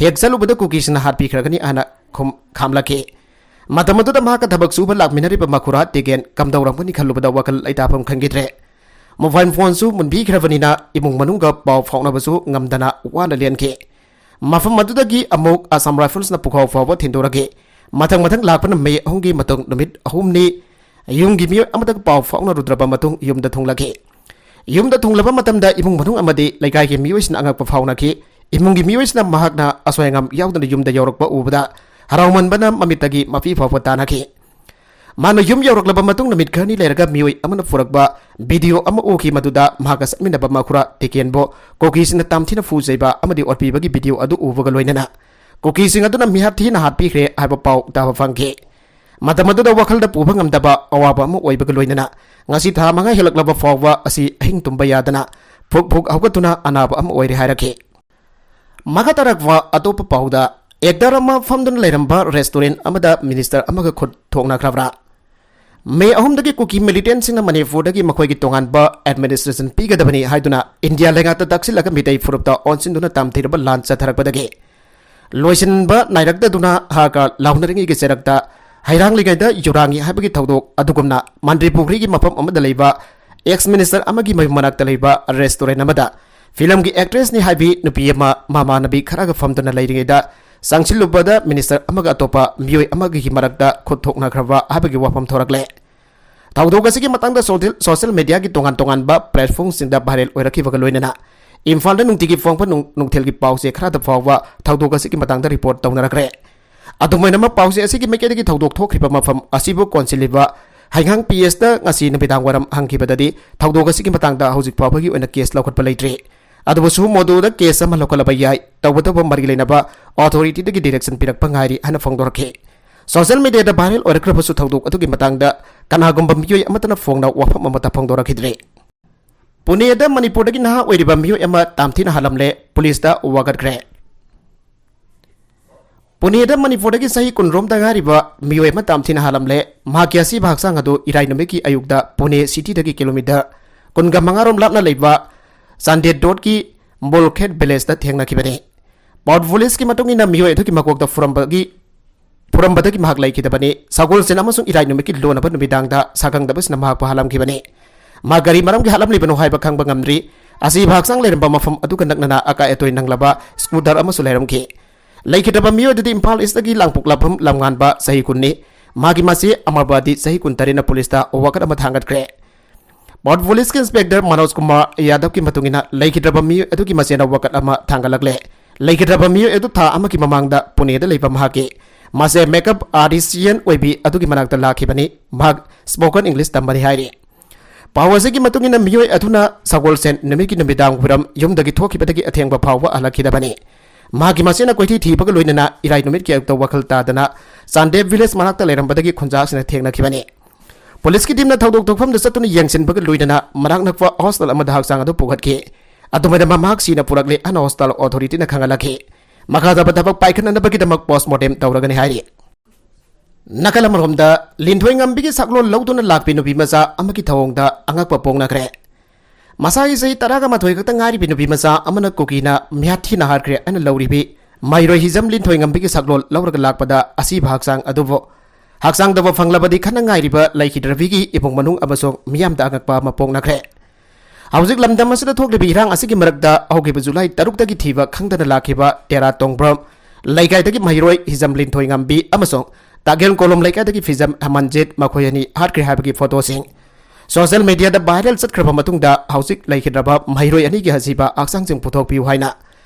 ꯍꯦꯛ ꯆꯠꯂꯨꯕꯗ ꯀꯨꯀꯤꯁꯤꯅ ꯍꯥꯠꯄꯤꯈ꯭ꯔꯒꯅꯤ ꯍꯥꯏꯅ ꯈꯥꯝꯂꯛꯈꯤ ꯃꯇꯝ ꯑꯗꯨꯗ ꯃꯍꯥꯛꯀ ꯊꯕꯛ ꯁꯨꯕ ꯂꯥꯛꯃꯤꯟꯅꯔꯤꯕ ꯃꯈꯨꯔꯥ ꯇꯤꯀꯦꯟ ꯀꯝꯗꯧꯔꯝꯒꯅꯤ ꯈꯜꯂꯨꯕꯗ ꯋꯥꯈꯜ ꯂꯩꯇꯥꯐꯝ ꯈꯪꯈꯤꯗ꯭ꯔꯦ ꯃꯣꯕꯥꯏꯜ ꯐꯣꯟꯁꯨ ꯃꯨꯟꯕꯤꯈ꯭ꯔꯕꯅꯤꯅ ꯏꯃꯨꯡ ꯃꯅꯨꯡꯒ ꯄꯥꯎ ꯐꯥꯎꯅꯕꯁꯨ ꯉꯝꯗꯅ ꯋꯥꯅ ꯂꯦꯟꯈꯤ ꯃꯐꯝ ꯑꯗꯨꯗꯒꯤ ꯑꯃꯨꯛ ꯑꯁꯥꯝ ꯔꯥꯏꯐꯜꯁꯅ ꯄꯨꯈꯥꯎ ꯐꯥꯎꯕ ꯊꯤꯟꯗꯣꯔꯛꯈꯤ ꯃꯊꯪ ꯂꯥꯛꯄꯅ ꯃꯦ 3ꯒꯤ ꯃꯇꯨꯡ ꯅꯨꯃꯤꯠ 3ꯅꯤ ꯌꯨꯝꯒꯤ ꯃꯤꯑꯣꯏ ꯑꯃꯇ ꯄꯥꯎ ꯐꯥꯎꯅꯔꯨꯗ꯭ꯔꯕ ꯃꯇꯨꯡ ꯌꯨꯝꯗ ꯊꯨꯡꯂꯈꯤ ꯌꯨꯝꯗ ꯊꯨꯡꯂꯕ ꯃꯇꯝꯗ ꯏꯃꯨꯡ ꯃꯅꯨꯡ ꯑꯃꯗꯤ ꯂꯩꯀꯥꯏꯒꯤ ꯃꯤꯑꯣꯏꯁꯤꯡꯅ ꯑꯉꯛꯄ ꯐꯥꯎꯅꯈꯤ ꯏꯃꯨꯡꯒꯤ ꯃꯤꯑꯣꯏꯁꯤꯅ ꯃꯍꯥꯛꯅ ꯑꯁꯣꯏ ꯑꯉꯥꯝ ꯌꯥꯎꯗꯅ ꯌꯨꯝꯗ ꯌꯧꯔꯛꯄ ꯎꯕꯗ ꯍꯔꯥꯎꯃꯟꯕꯅ ꯃꯃꯤꯠꯇꯒꯤ ꯃꯄꯤ ꯐꯥꯎꯕ ꯇꯥꯅꯈꯤ ꯃꯥꯅ ꯌꯨꯝ ꯌꯧꯔꯛꯂꯕ ꯃꯇꯨꯡ ꯅꯨꯃꯤꯠ ꯈꯔꯅꯤ ꯂꯩꯔꯒ ꯃꯤꯑꯣꯏ ꯑꯃꯅ ꯄꯨꯔꯛꯄ ꯚꯤꯗꯤꯑꯣ ꯑꯃ ꯎꯈꯤ ꯃꯗꯨꯗ ꯃꯍꯥꯛꯀ ꯆꯠꯃꯤꯟꯅꯕ ꯃꯈꯨꯔꯥ ꯇꯤꯀꯦꯟꯕꯨ ꯀꯨꯀꯤꯁꯤꯡꯅ ꯇꯝꯊꯤꯅ ꯐꯨꯖꯩꯕ ꯑꯃꯗꯤ ꯑꯣꯠꯄꯤꯕꯒꯤ ꯚꯤꯗꯤꯑꯣ ꯑꯗꯨ ꯎꯕꯒ ꯂꯣꯏꯅꯅ ꯀꯨꯀꯤꯁꯤꯡ ꯑꯗꯨꯅ ꯃꯤꯍꯥꯠ ꯊꯤꯅ ꯍꯥꯠꯄꯤꯈ꯭ꯔꯦ ꯍꯥꯏꯕ ꯄꯥꯎ ꯇꯥꯕ ꯐꯪꯈꯤ ꯃꯇꯝ ꯑꯗꯨꯗ ꯋꯥꯈꯜꯗ ꯄꯨꯕ ꯉꯝꯗꯕ ꯑꯋꯥꯕ ꯑꯃ ꯑꯣꯏꯕꯒ ꯂꯣꯏꯅꯅ ꯉꯁꯤ ꯊꯥ 5 ꯍꯦꯜꯂꯛꯂꯕ ꯐꯥꯎꯕ ꯑꯁꯤ ꯑꯍꯤꯡ ꯇꯨꯝꯕ ꯌꯥꯗꯅ ꯐꯨꯛ ꯍꯧꯒꯠꯇꯨꯅ ꯑꯅꯥꯕ ꯑꯃ ꯑꯣꯏꯔꯦ ꯍꯥꯏꯔꯛꯈꯤ ꯃꯈꯥ ꯇꯥꯔꯛꯄ ꯑꯇꯣꯞꯄ ꯄꯥꯎꯗ ꯑꯦꯛꯇꯔ ꯑꯃ ꯐꯝꯗꯨꯅ ꯂꯩꯔꯝꯕ ꯔꯦꯁꯇꯨꯔꯦꯟꯠ ꯑꯃꯗ ꯃꯤꯅꯤꯁꯇꯔ ꯑꯃꯒ ꯈꯨꯠ ꯊꯣꯛꯅꯈ꯭ꯔꯕ꯭ꯔꯥ ꯃꯦ 3ꯗꯒꯤ ꯀꯨꯀꯤ ꯃꯤꯂꯤꯇꯦꯟꯠꯁꯤꯡꯅ ꯃꯅꯤꯄꯨꯔꯗꯒꯤ ꯃꯈꯣꯏꯒꯤ ꯇꯣꯉꯥꯟꯕ ꯑꯦꯗꯃꯤꯅꯤꯁꯇ꯭ꯔꯦꯁꯟ ꯄꯤꯒꯗꯕꯅꯤ ꯍꯥꯏꯗꯨꯅ ꯏꯟꯗꯤꯌꯥ ꯂꯩꯉꯥꯛꯇ ꯇꯛꯁꯤꯜꯂꯒ ꯃꯤꯇꯩ ꯐꯨꯔꯨꯞꯇ ꯑꯣꯟꯁꯤꯟꯗꯨꯅ ꯇꯝꯊꯤꯔꯕ ꯂꯥꯟ ꯆꯠꯊꯔꯛꯄꯗꯒꯤ ꯂꯣꯏꯁꯤꯟꯕ ꯅꯥꯏꯔꯛꯇꯗꯨꯅ ꯍꯥꯔꯒ ꯂꯥꯎꯅꯔꯤꯉꯩꯒꯤ ꯆꯩꯔꯛꯇ ꯍꯩꯔꯥꯡꯂꯤꯉꯩꯗ ꯌꯨꯔꯥꯡꯉꯤ ꯍꯥꯏꯕꯒꯤ ꯊꯧꯗꯣꯛ ꯑꯗꯨꯒꯨꯝꯅ ꯃꯟꯇ꯭ꯔꯤ ꯄꯨꯈ꯭ꯔꯤꯒꯤ ꯃꯐꯝ ꯑꯃꯗ ꯂꯩꯕ ꯑꯦꯛꯁ ꯃꯤꯅꯤꯁꯇꯔ ꯑꯃꯒꯤ ꯃꯌꯨꯝ ꯃꯅꯥꯛꯇ ꯂꯩꯕ ꯔꯦꯁꯇꯨꯔꯦꯟꯠ ꯑꯃꯗ ꯐꯤꯂꯝꯒꯤ ꯑꯦꯛꯇ꯭ꯔꯦꯁꯅꯤ ꯍꯥꯏꯕꯤ ꯅꯨꯄꯤ ꯑꯃ ꯃꯃꯥꯟꯅꯕꯤ ꯈꯔꯒ ꯐꯝꯗꯨꯅ ꯂꯩꯔꯤꯉꯩꯗ ꯆꯪꯁꯤꯜꯂꯨꯕꯗ ꯃꯤꯅꯤꯁꯇꯔ ꯑꯃꯒ ꯑꯇꯣꯞꯄ ꯃꯤꯑꯣꯏ ꯑꯃꯒꯤ ꯃꯔꯛꯇ ꯈꯨꯠ ꯊꯣꯛꯅꯈ꯭ꯔꯕ ꯍꯥꯏꯕꯒꯤ ꯋꯥꯐꯝ ꯊꯣꯔꯛꯂꯦ ꯊꯧꯗꯣꯛ ꯑꯁꯤꯒꯤ ꯃꯇꯥꯡꯗ ꯁꯣꯁꯤꯌꯦꯜ ꯃꯤꯗꯤꯌꯥꯒꯤ ꯇꯣꯉꯥꯟꯕ ꯄ꯭ꯂꯦꯠꯐꯣꯔꯝꯁꯤꯡꯗ ꯚꯥꯏꯔꯦꯜ ꯑꯣꯏꯔꯛꯈꯤꯕꯒ ꯂꯣꯏꯅꯅ ꯏꯝꯐꯥꯜꯗ ꯅꯨꯡꯇꯤꯒꯤ ꯐꯣꯡꯕ ꯅꯨꯡꯊꯤꯜꯒꯤ ꯄꯥꯎꯆꯦ ꯈꯔꯗ ꯐꯥꯎꯕ ꯊꯧꯗꯣꯛ ꯑꯁꯤꯒꯤ ꯃꯇꯥꯡꯗ ꯔꯤꯄꯣꯔꯠ ꯇꯧꯅꯔꯛꯈ꯭ꯔꯦ ꯑꯗꯨꯃꯥꯏꯅꯃꯛ ꯄꯥꯎꯆꯦ ꯑꯁꯤꯒꯤ ꯃꯥꯏꯀꯩꯗꯒꯤ ꯊꯧꯗꯣꯛ ꯊꯣꯛꯈꯤꯕ ꯃꯐꯝ ꯑꯁꯤꯕꯨ ꯀꯣꯟꯁꯤꯜꯂꯤꯕ ꯍꯩꯉꯥꯡ ꯄꯤꯑꯦꯁꯇ ꯉꯁꯤ ꯅꯨꯃꯤꯗꯥꯡ ꯋꯥꯏꯔꯝ ꯍꯪꯈꯤꯕꯗꯗꯤ ꯊꯧꯗꯣꯛ ꯑꯁꯤꯒꯤ ꯃꯇꯥꯡꯗ ꯍꯧꯖꯤꯛ ꯐꯥꯎꯕꯒꯤ ꯑꯣꯏꯅ ꯀꯦꯁ ꯂꯧꯈꯠꯄ ꯂꯩꯇ꯭ꯔꯤ ꯑꯗꯨꯕꯨ ꯃꯗꯨꯗ ꯀꯦꯁ ꯑꯃ ꯂꯧꯈꯠꯂꯕ ꯌꯥꯏ ꯇꯧꯕꯇꯕꯨ ꯃꯔꯤ ꯂꯩꯅꯕ ꯑꯣꯊꯣꯔꯤꯇꯤꯗꯒꯤ ꯗꯤꯔꯦꯛꯁꯟ ꯄꯤꯔꯛꯄ ꯉꯥꯏꯔꯤ ꯍꯥꯏꯅ ꯐꯣꯡꯗꯣꯔꯛꯈꯤ ꯁꯣꯁꯤꯌꯦꯜ ꯃꯤꯗꯤꯌꯥꯗ ꯚꯥꯏꯔꯦꯜ ꯑꯣꯏꯔꯛꯈ꯭ꯔꯕꯁꯨ ꯊꯧꯗꯣꯛ ꯑꯗꯨꯒꯤ ꯃꯇꯥꯡꯗ ꯀꯅꯥꯒꯨꯝꯕ ꯃꯤꯑꯣꯏ ꯑꯃꯠꯇꯅ ꯐꯣꯡꯅ ꯋꯥꯐꯝ ꯑꯃꯠꯇ ꯐꯣꯡꯗꯣꯔꯛꯈꯤꯗ꯭ꯔꯦ ꯄꯨꯅꯦꯗ ꯃꯅꯤꯄꯨꯔꯗꯒꯤ ꯅꯍꯥ ꯑꯣꯏꯔꯤꯕ ꯃꯤꯑꯣꯏ ꯑꯃ ꯇꯝꯊꯤꯅ ꯍꯥꯠꯂꯝꯂꯦ ꯄꯨꯂꯤꯁꯇ ꯋꯥꯀꯠꯈ꯭ꯔꯦ ꯄꯨꯅꯦꯗ ꯃꯅꯤꯄꯨꯔꯗꯒꯤ ꯆꯍꯤ 10 ꯉꯥꯏꯔꯤꯕ ꯃꯤꯑꯣꯏ ꯑꯃ ꯇꯝꯊꯤꯅ ꯍꯥꯠꯂꯝꯂꯦ ꯃꯍꯥꯛꯀꯤ ꯑꯁꯤꯕ ꯍꯛꯆꯥꯡ ꯑꯗꯨ ꯏꯔꯥꯏ ꯅꯨꯃꯤꯠꯀꯤ ꯑꯌꯨꯛꯇ ꯄꯨꯅꯦ ꯁꯤꯇꯤꯗꯒꯤ ꯀꯤꯂꯣꯃꯤꯇꯔ 15 ꯔꯣꯝ ꯂꯥꯞꯅ ꯂꯩꯕ ꯆꯥꯟꯗꯦꯗꯣꯠꯀꯤ ꯃꯣꯜꯈꯦꯠ ꯚꯤꯂꯦꯖꯇ ꯊꯦꯡꯅꯈꯤꯕꯅꯤ ꯄꯥꯎꯠ ꯄꯨꯂꯤꯁꯀꯤ ꯃꯇꯨꯡ ꯏꯟꯅ ꯃꯤꯑꯣꯏ ꯑꯗꯨꯒꯤ ꯃꯀꯣꯛꯇ ꯐꯨꯔꯝꯕꯗꯒꯤ ꯃꯍꯥꯛ ꯂꯩꯈꯤꯗꯕꯅꯤ ꯁꯒꯣꯜꯁꯦꯟ ꯑꯃꯁꯨꯡ ꯏꯔꯥꯏ ꯅꯨꯃꯤꯠꯀꯤ ꯂꯣꯟꯅꯕ ꯅꯨꯃꯤꯗꯥꯡꯗ ꯁꯥꯈꯪꯗꯕꯁꯤꯅ ꯃꯍꯥꯛꯄꯨ ꯍꯥꯠꯂꯝꯈꯤꯕꯅꯤ ꯃꯍꯥꯛ ꯀꯔꯤ ꯃꯔꯝꯒꯤ ꯍꯥꯠꯂꯝꯂꯤꯕꯅꯣ ꯍꯥꯏꯕ ꯈꯪꯕ ꯉꯝꯗ꯭ꯔꯤ ꯑꯁꯤꯕ ꯍꯛꯆꯥꯡ ꯂꯩꯔꯝꯕ ꯃꯐꯝ ꯑꯗꯨꯒ ꯅꯛꯅꯅ ꯑꯀꯥꯏ ꯑꯇꯣꯏ ꯅꯪꯂꯕ ꯁ꯭ꯀꯨꯇꯔ ꯑꯃꯁꯨ ꯂꯩꯔꯝꯈꯤ ꯂꯩꯈꯤꯗꯕ ꯃꯤꯑꯣꯏ ꯑꯗꯨꯗꯤ ꯏꯝꯐꯥꯜ ꯏꯁꯇꯒꯤ ꯂꯥꯡꯄꯣꯛꯂꯥꯐꯝ ꯂꯝꯉꯥꯟꯕ ꯆꯍꯤ 10ꯅꯤ ꯃꯥꯒꯤ ꯃꯆꯦ ꯑꯃꯔꯕꯥꯗꯤ ꯆꯍꯤ 13ꯅ ꯄꯨꯂꯤꯁꯇ ꯋꯥꯀꯠ ꯑꯃ ꯊꯥꯡꯒꯠꯈ꯭ꯔꯦ ꯄꯥꯎꯠ ꯄꯨꯂꯤꯁꯀꯤ ꯏꯟꯁꯄꯦꯛꯇꯔ ꯃꯅꯣꯖ ꯀꯨꯃꯥꯔ ꯌꯥꯗꯕꯀꯤ ꯃꯇꯨꯡꯏꯟꯅ ꯂꯩꯈꯤꯗ꯭ꯔꯕ ꯃꯤꯑꯣꯏ ꯑꯗꯨꯒꯤ ꯃꯆꯦꯅ ꯋꯥꯀꯠ ꯑꯃ ꯊꯥꯡꯒꯠꯂꯛꯂꯦ ꯂꯩꯈꯤꯗ꯭ꯔꯕ ꯃꯤꯑꯣꯏ ꯑꯗꯨ ꯊꯥ ꯑꯃꯒꯤ ꯃꯃꯥꯡꯗ ꯄꯨꯅꯦꯗ ꯂꯩꯕ ꯃꯍꯥꯛꯀꯤ ꯃꯥꯁꯦ ꯃꯦꯀअप आर्टिस्टियन ओइबी अदुगी मनाक्ता लाखिबनी भाग स्पोकन इंग्लिश तंबनी हाइरी पाव असिगी मतुंगिना मियोय अथुना सगोलसेन नमिकी नमिदांग हुरम युमदगी थोखिबदगी अथेंगबा फावबा अलखिदबनी मागी मसेना कोइथि थीबग लोइनना इराय नुमित के अक्तो वखल तादना चांदेब विलेज मनाक्ता लेरंबदगी खुंजासना थेंगनखिबनी पुलिस की टीम ने थौदोक थोकफम दसतुन यंगसिनबग लोइनना मनाक नक्वा हॉस्टल अमदा हाक्सांग अदु पुगतखि अदुमैदा ममाक सीना पुरकले अन हॉस्टल अथॉरिटी न खंगलखि मखादा बदबक पाइखननबगी दमक पोस्टमार्टम तौरगनि हाइरी नकल अमरोमदा लिंथोय ngambigi saklo लौदुना लाकपि नुबि मचा अमकी थवोंगदा अंगकप पोंगनाखरे मसाई सही तरागा मथोय खत ngaरि बि नुबि मचा अमना कुकीना म्याथि ना हारखरे अन लौरिबि माइरोय हिजम लिंथोय ngambigi saklo लौरग लाकपदा असि भागसांग अदुबो हाक्सांग दबो फंगलबदि खना ngairiबा लाइखिद्रबिगी इबोंग मनुंग अमसोंग मियामदा अंगकपा मपोंगनाखरे हौजिक लमदम असदा थोकलिबि हिरांग असिगी मरकदा औगिबु जुलाई 6 तगी थीबा खंगदना लाखिबा तेरा तोंगब्रम लाइकाइदगी माइरोय हिजम लिंथोय ngambि अमसोंग तागेल कोलम लेकादगी फिजम हमनजित मखोयनी हाटक्रे हाबगी फोटोसिंग सोशल मीडिया दा वायरल चटख्रबा मतुंगदा हौसिक लैखिद्रबा महिरोय अनिगी हसीबा आक्सांगजिंग पुथोकपिउ हाइना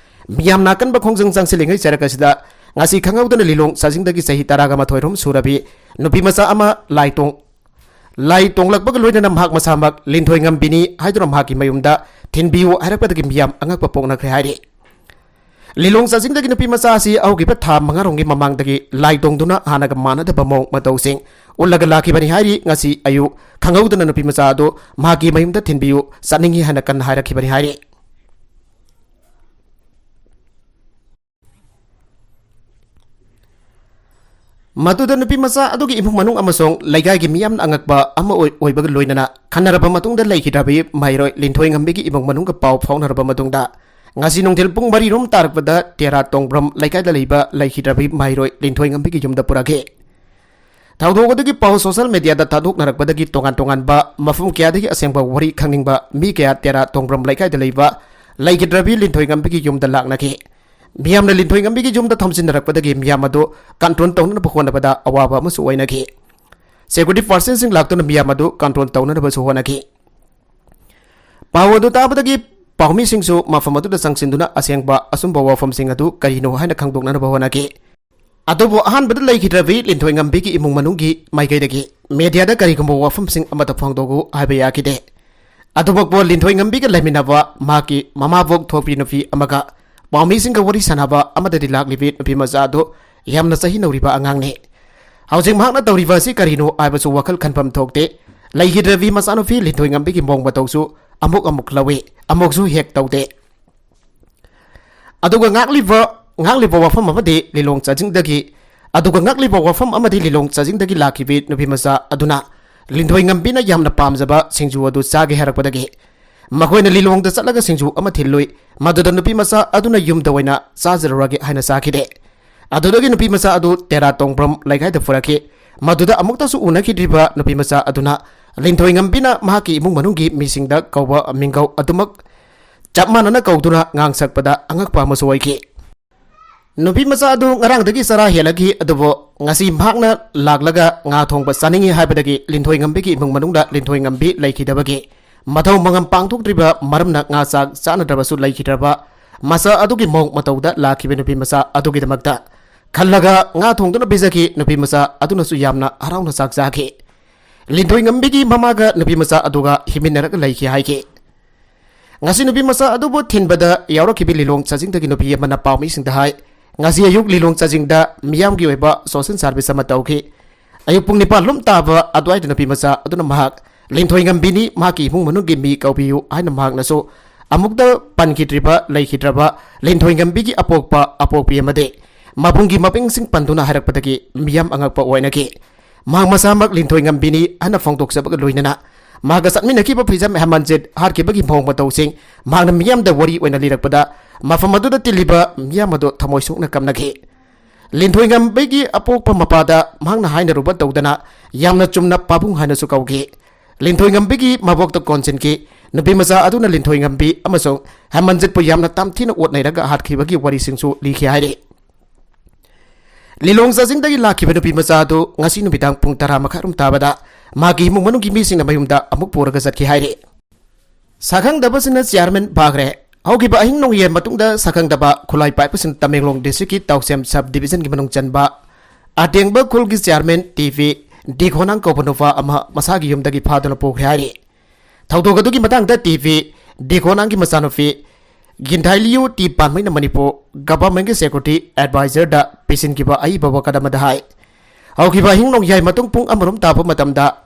मियाम नाकनबा खोंजों जांसिलिंगै चरकसिदा ngasi khangau lilong sajing dagi sahi taraga mathoi rom surabi nupi masa ama lai tong lak bag loina nam hak masamak linthoi ngam bini haidrom haki mayumda thinbiu harakpa dagi miyam angak pa pokna khre hairi lilong sajing dagi nupi masa si augi pa tham mangarong gi mamang dagi lai tong duna hanaga mana da bamong matau sing ulaga laki bani hairi ngasi ayu khangau duna nupi masa do magi mayumda thinbiu saningi hanakan hairakhi bani hairi Matuda nupi masa adugi imung manung amasong laigai gi miyam angakba ama oibaga loinana khanaraba matungda laikhidabi mairoi linthoi ngambigi imung manung ka pau phaunaraba matungda ngasi nongthel pung bari rom tarakbada tera tongbram laikai da leiba laikhidabi mairoi linthoi ngambigi jumda purage thaudogadagi pau social media da thaduk narakbadagi tongan ba mafum kyadagi asengba wari khangingba mi kya tera tongbram laikai da leiba laikhidabi linthoi ngambigi jumda laknaki Miyam na linthoi ngambigi jumda thamsin narakpadagi miyam adu control tawna bhonabada awaba masu oinaki security forces sing laktuna miyam adu control tawna basu honaki pawadu tabadagi pawmi singsu mafam adu da sangsinduna asengba asumba wafam sing adu karino haina khangdokna bahonaki adobo ahan badal laikhidravi linthoi ngambigi imung manungi maigaidagi media da karigumbo wafam sing amata phangdogu habayakide adobokbo linthoi ngambiga laiminaba maki mama vok thopi nufi amaga Pawmi sing wari sanaba amada dilak libit nupi mazado yamna sahi nauriba angangne hausing mahakna tawriba si karino aibasu wakal khanpam thokte laihidravi masano fi linthoi ngambigi mong batawsu amuk lawe amoksu hek tawte aduga ngakliba wafam amade lilong chajing dagi aduga ngakliba wafam amade lilong chajing dagi lakibit nupi maza aduna linthoi ngambina yamna pamjaba singju adu chage harakpadagi Makoina lilong da salaga singju ama thilloi maduda nupi masa aduna yumda waina sajarage haina sakide adudagi nupi masa adu tera tongbram laikai da furake maduda amukta su unaki driba nupi masa aduna linthoi ngambina mahaki imung manungi misingda kauba mingau adumak chapmana na kauduna ngangsakpada angakpa masuwaiki nupi masa adu ngarang dagi sara helagi adubo ngasi mahakna laglaga nga thongba saningi haibadagi linthoi ngambigi imung manungda linthoi ngambi laikidabagi Matau mangam pangtuk driba maramna ngasak sana drabasu laikhidraba masa adugi mong matauda lakhibe nupi masa adugi damakta khallaga nga thongduna bizaki nupi masa aduna su yamna harauna sak jaki linthoi ngambigi mamaga nupi masa aduga himinaraga laikhi haiki ngasi nupi masa adubo thinbada yawrakhibi lilong chajingdagi nupi amana pawmi singda hai ngasi ayuk lilong chajingda miyamgi oiba social service ama tawki ayuk pung nipa lum taba adwai nupi masa aduna mahak linthoi ngambini maki mung manungi mi kaubiu aina mahak naso amukda pankhitriba laikhidraba linthoi ngambigi apokpi amade mabungi maping sing panduna harakpadagi miyam angakpa oinaki mang masamak linthoi ngambini ana phongtok sabaga loinana maga satminaki ba phijam hamanjet harkibagi phong batau sing mangna miyam da wari oina lirakpada mafamadu da tiliba miyam ado thamoisukna kamnaki linthoi ngambigi apokpa mapada mangna haina ruba tawdana yamna chumna pabung haina su kaugi linthoi ngambigi mabokta konsen ki nupi masa aduna linthoi ngambi amasong hamanjet pu yamna tamthina otnairaga hatkibagi wari singsu likhi haire lilong sajing dagi lakhiba nupi masa adu ngasi nubidang pung 10 makharum tabada magi mung manungi mising na mayumda amuk puraga satki haire sakhang dabasina chairman bagre haugiba ahing nong yen matungda sakhang daba khulai pai pasin Tamenglong district ki Tauksem sub division ki manung chanba atengba khul ki chairman TV Dikhonang Kopanova ama masagi yumdagi phadana pokhrari thaudogadugi matangda TV Dikhonang ki masanofi Ginthailiu ti panmaina Manipur government ki security advisor da pisin ki ba ai bawa kadam da hai au ki ba hingnong yai matung pung amarum ta pa matamda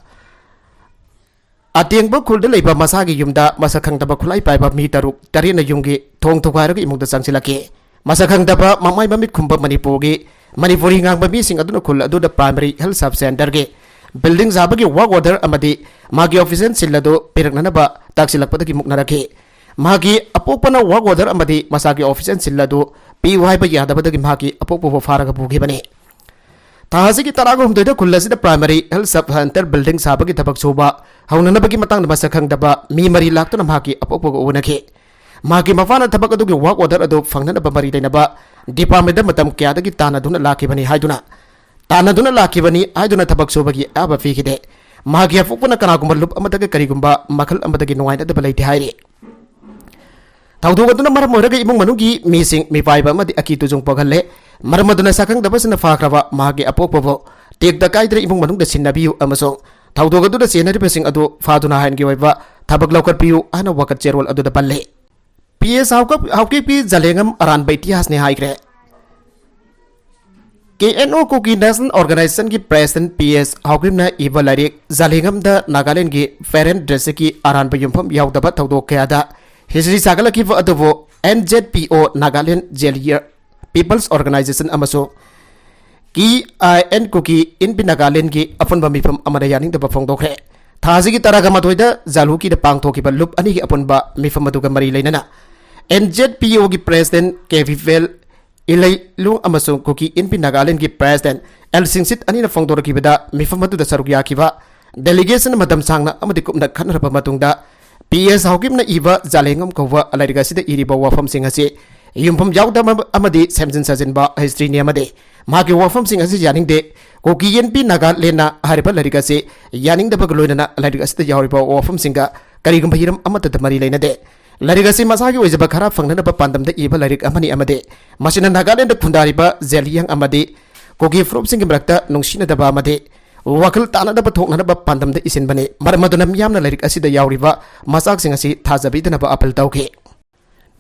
atengba khulda leiba masagi yumda masakhang da ba khulai pai ba mi taruk tarina yumgi thong thokai ri imungda sangsilaki masakhang da ba mamai mamit khumba Manipur gi Manipuri ngang babi sing aduna khul adu da primary health sub center ge building zabagi work order amadi magi officer sillado piraknana ba taksilakpadagi muknaraki magi apopana work order amadi masagi officer sillado PY ba yadabadagi magi apopo faraga bugi bane tahasigi tarago humdoida khullasi da primary health sub center building sabagi tabak soba haunana bagi matang da masakhang daba mi mari laktuna magi apopo go unaki magi mafana tabak adu work order adu fangnana ba mari daina ba department da matam kya da ki tana duna lakhi bani haiduna तानदुना लाखिबनी आइदुना थबक सुबगी आबा फीखिदे मागी अफुकना कनागुम्बा loop अमदगे करिगुम्बा मखल अमदगे नुवाइदबा लैते हाइरे थौदोगदुना मरम ओइरगे इमुंग मनुगी मीसिंग मिपाइबा अमदि अकितुजुंग पगहल्ले मरमदुना साखंगदबसना फाख्रबा मागी अपोकबो टेकदा काइद्रे इमुंग मनुंगदा सिन्नबियु अमसों थौदोगदुना सेनरिबसिंग अदु फादुना हाइनगी ओइबा थबक लौकटपियु आना वकत चेरोल अदुदा पल्ले PS हाउके P जलेंगम अरान बैतिहास ने हाइग्रे KNO कुकी नेशनल ऑर्गेनाइजेशन की प्रेसिडेंट PS हाउक्रिमना इबा लाइरिक जलेंगम द नागालैंड की फेरेंट ड्रेस की अरान बयुमफम याउदबा थौदोक कयादा हिस्ट्री सागलकिबा अदुबो NZPO नागालैंड जेलियर पीपल्स ऑर्गेनाइजेशन अमसो KIN कुकी इन पी नागालैंड की अपुनबा मिफम अमदा यानिंगदबा फोंदोखरे थाजी की तरह मथोइदा जालू की पांगथोकिबा लुप अनि की अपुनबा मिफम अदुगा मरी लेनना NZPO की president केविवेल इलैलुंग अमसुंग cookie Inpi Nagaland की प्रेसिडेंट एल सिंगसित अनि फोंदोरकिबदा मिफम अदुदा सरुक याखिबा डेलीगेशन मदम सांगना अमदि कुमना खनरबा मतुंगदा PS हाउकिमना इबा जालेंगम कौवा अलरिगासिदा इरिबा वाफम सिंह असे युमफम याउदा अमदि सेमजिन सजिनबा हिस्ट्री नियमदे मागे वाफम सिंह असे यानिंगदे कोकी एनपी नागालैंड हरिबा लरिगासे यानिंगदबा लोइनना लरिगासिदा याउरिबा वाफम सिंगा करिगुम हिरम अमतद मरी लेनदे लरिगासे मसागी ओइजबा खरा फंगनबा पांदमदा इबा लरिक अमनि अमदे मसिना नागालैंड खुंदारिबा जेलियंग अमदि कोकी फ्रोप सिंग मरक्ता नुंगसिनदबा अमदे वखल तानदबा थोकनदबा पांदमदा इसिनबने मरमदुना मियामना लरिक असिदा याउरिबा मसाकसिंग असि थाजबिदनबा अपल तौखे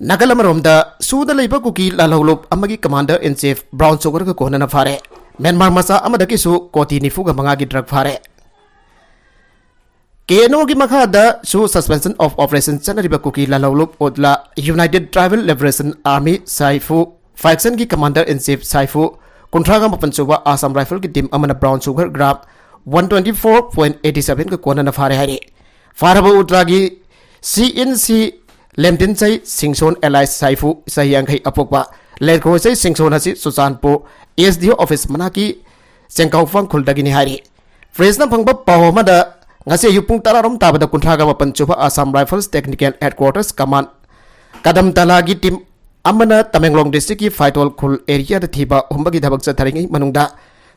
नागालमरोमदा सुदा लेबा कुकी लालौलोप अमगी commander in chief brown sugar का कोहनना फारे म्यांमार मसा अमदकिसु कोटी निफुगा मंगागी ड्रग फारे KNO की मखादा सु सस्पेंशन ऑफ ऑपरेशन चनरिबा कुकी लालौलोप ओदला यूनाइटेड ट्राइबल लिबरेशन आर्मी साइफु फैक्शन की कमांडर इन चीफ साइफु कुंट्रागा मपनसुबा आसाम राइफल की टीम अमना ब्राउन सुगर ग्राम 124.87 का कोनना फारे हारे फारबा उद्रागी CNC लेमटिन सै सिंगसोन एलाइस साइफु सहियांखै अपोकबा लेरखो सै सिंगसोन हसि सुचानपो SDO ऑफिस मनाकी सेंकाउफांग खुलदगिनी हारी फ्रेसना फंगबा पावमदा ngase yupung tararom tabada kuntraga mapan chuba Assam Rifles Technical Headquarters Command kadam talagi team amana Tamenglong district ki Faitol khul area da thiba humbagi dhabak chatharingi manungda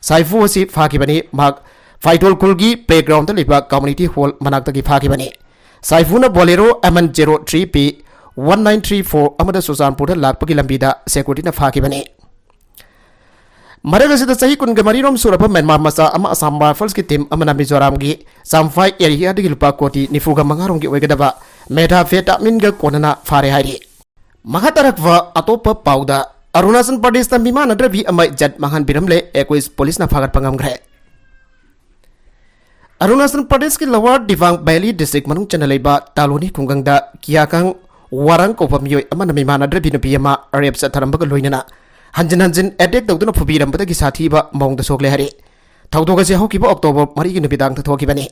saifu asi phakibani mak Faitol khul gi playground da liba community hall manakta gi phakibani saifu na bolero MN03P 1934 amada Susanpur da lakpagi lambida security na phakibani मरगसिदा सही कुन गमरीरोम सुरप Myanmar मसा अमा Assam rifles की team अमना मिजोराम की सामफाई area दि लुपा कोटी निफुगा मंगारों की ओइगदबा मेधा फेटामिन ग कोनना फारे हारी महातरकवा अतोप पाउदा अरुणाचल प्रदेश ता बिमान अद्रबी अमै जट महान बिरमले 21 पुलिस ना फागत पंगमग्रे अरुणाचल प्रदेश की लोअर दिवांग वैली डिस्ट्रिक्ट मनुंग चनलेबा तालोनी खुंगंगदा कियाकांग वारंग कोपमियोय अमना बिमान अद्रबी नपियमा अरेब सथरंबग लोइनना हंजन हंजन एटेक तौदुना फुबीरंबदगी साथीबा मौंगदा सोकले हरे थौदोगसे हौकिबा अक्टोबर 3 की नुबिदांग थोकिबने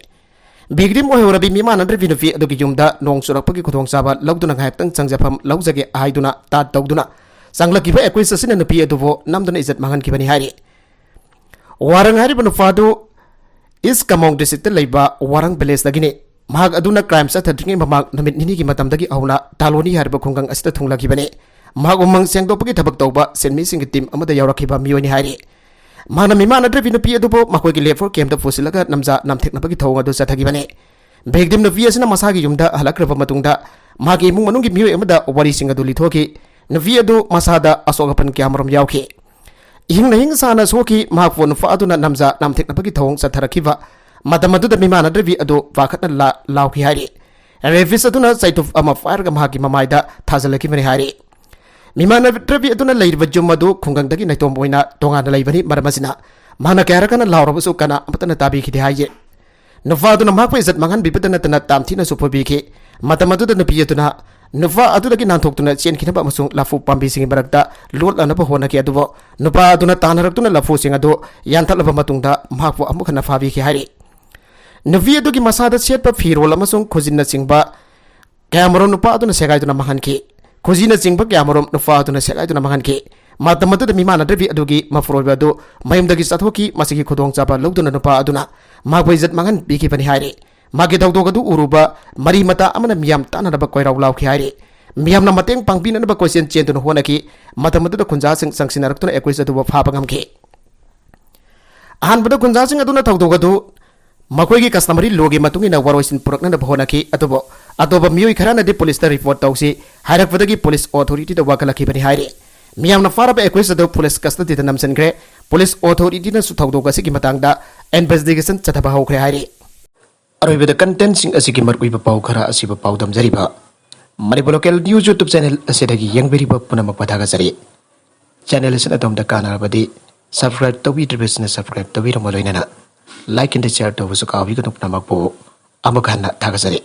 बिग्रिम ओहरबी मिमानद्रबी नुपी अदुगी युमदा नोंग सुरकपगी खुदोंगसाबा लौदुना घायक्तंग चंगजफम लौजगे आइदुना तात तौदुना संगलकिबा 21 ससिना नुपी अदुबो नमदुना इज्जत मांगनकिबनि हारी वारंग हारिबा नुफादु इस कमोंग डिस्ट्रिक्ट लेबा वारंग विलेज दगिने महाग अदुना क्राइम सथद्रिंगे ममाग नमित निनी की मतमदगी औना तालोनी हारिबा खुंगंग असिदा थुंगलकिबने उमंग सेंगदोपगी थबक तौबा सेनमी सिंग टीम अमदा यावरखिबा मियोनि हारी माना मिमानद्रबी नुपी अदुबो मखोइगी लेफोर केम्प फुसिलगा नमजा नमथेकनबगी थौंग अदु चथगिबने भेगदिम नुपी असना मसागी युमदा हलक्रबा मतुंगदा मागी इमुंग मनुंगी मियोय अमदा वरी सिंग अदु लिथोकी नुपी अदु मसादा असोगपन क्यामरम यावखि हिंग हिंग साना सोकी माफो नुफा अदुना नमजा नमथेकनबगी थौंग चथरखिबा मदम अदुदा मिमानद्रबी अदु वाखतना लावखि हारी रेफिस अदुना चैतुफ अमा फायरगा मागी ममाइदा थाजलकिबने हारी मिमानद्रबी अदुना लैरबा जुमदु खुंगंगदगी नैतोम ओइना तोंगाना लैबनी मरमसिना माना क्यारकना लावरबसु कना अमतना ताबिखिदि हाइजे नुफा अदुना माकपा इज्जत मांगन बिबदना तना तामथिना सुफबिखि मतम अदुदा नुपी अदुना नुफा अदुदगी नांथोक्तुना चेनखिनबा अमसुंग लाफु पाम्बिसिंग मरक्ता लोटलनबा होनकि अदुबो नुपा अदुना तानरक्तुना लाफुसिंग अदु यानथलबा मतुंगदा माकपा अमुखना फाबिखि हाइरे नुपी अदुगी मसादा सेटपा फिरोल अमसुंग खुजिनना चिंगबा क्यामरो नुपा अदुना सेगाइदुना मांगनखि खुजीना चिंब क्यामरोम नुफा अदुना सेगाइदुना मांगनखि मतम अदुदा मिमानद्रबी अदुगी मफरोइबा अदु मयमदगी चथोकी मसिगी खुदोंगचाबा लौदुना नुपा अदुना मागबा इज्जत मांगन बिखिबनि हाइरे मागे दौदोग अदु उरुबा मरी मता अमना मियाम तानदबा कोइराव लावखि हाइरे मियामना मतेंग पांगबिननबा क्वेश्चन चेंदुना होनकि मतम अदुदा खुंजा संगसिनरक्तुना 21 अदुबा फाबा ngamखि अहानबद खुंजासिंग अदुना थौदोगदु मखोइगी कस्टमरी लोगे मतुंगिना वरोइसिन पुरकना होनाखि अतोब अतोब मियोइ खरानदि पुलिस रिपोर्ट तौसी हाइरकपदगी पुलिस ऑथोरिटी द वाकलखिबनि हाइरे मियामना फारब एक्वेस अदो पुलिस कस्टडी द नमसनग्रे पुलिस ऑथोरिटी न सुथौदोगसिगी मतंगदा इन्वेस्टिगेशन चथबा हौख्रे हाइरे अरोइबद कंटेंट सिंग असिगी मरकुइब पाउ खरा असिब पाउ दमजरिबा Manipur local news YouTube channel असिदगी यंगबेरिबा पुनमक पथागसरी चैनल असिन अदोमदा कानारबदि सब्सक्राइब तौबिद्रिबसना सब्सक्राइब तौबिरमलोइना लाइक एंड शेयर तौबसु काबिगनु पुनमक पो अमखाना थागसरी